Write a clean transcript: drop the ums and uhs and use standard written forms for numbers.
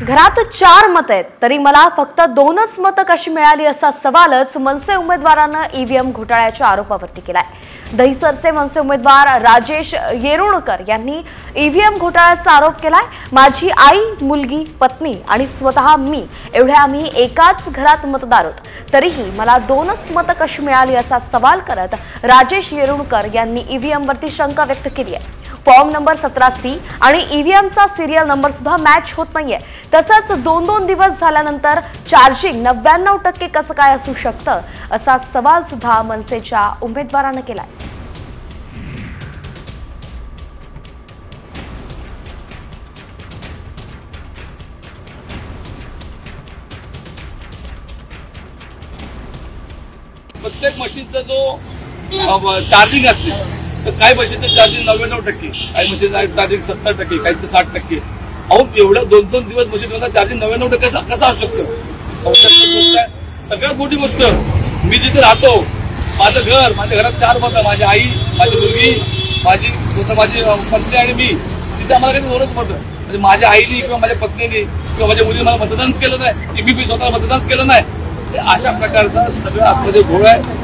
घरात 4 मत आहेत तरी मला फक्त 2च मतं कशी मिळाली असा सवालच मनसे उमेदवारानं ईव्हीएम घोटाळ्याच्या आरोपावरती केलाय। दहिसरचे मनसे उमेदवार राजेश येरुळकर यांनी ईव्हीएम घोटाळ्याचा आरोप केलाय। माझी आई, मुलगी, पत्नी आणि स्वतः मी एवढे आम्ही एकाच घरात मतदार आहोत, तरीही मला 2च मतं कशी मिळाली असा सवाल करत राजेश येरुळकर यांनी ईव्हीएम वरती शंका व्यक्त केली आहे। फॉर्म नंबर 17C आणि ईव्हीएमचा सिरियल नंबर सुद्धा मॅच होत नाहीये। तसंच 2-2 दिवस झाल्यानंतर चार्जिंग 99% कसं काय असू शकतं असा सवाल सुद्धा मनसेच्या उमेदवारानं केलाय। प्रत्येक मशीनचा जो चार्जिंग असते तर काही मशीनचं चार्जिंग 99%, काही मशीनचं चार्जिंग 70%, काहीचं 60%। अहो एवढं 2-2 दिवस मशीनचा चार्जिंग 99% कसं असू शकतं? गोष्ट आहे। सगळ्यात मोठी गोष्ट, मी जिथे राहतो माझं घर, माझ्या घरात 4 मतं, माझी आई, माझी मुलगी, माझी पत्नी आणि मी, तिथे आम्हाला काही 2च मतं। म्हणजे माझ्या आईने किंवा माझ्या पत्नीने किंवा माझ्या मुलीने मला मतदान केलं नाही, मी स्वतःला मतदान केलं नाही, अशा प्रकारचा सगळं आतमध्ये घोळ आहे।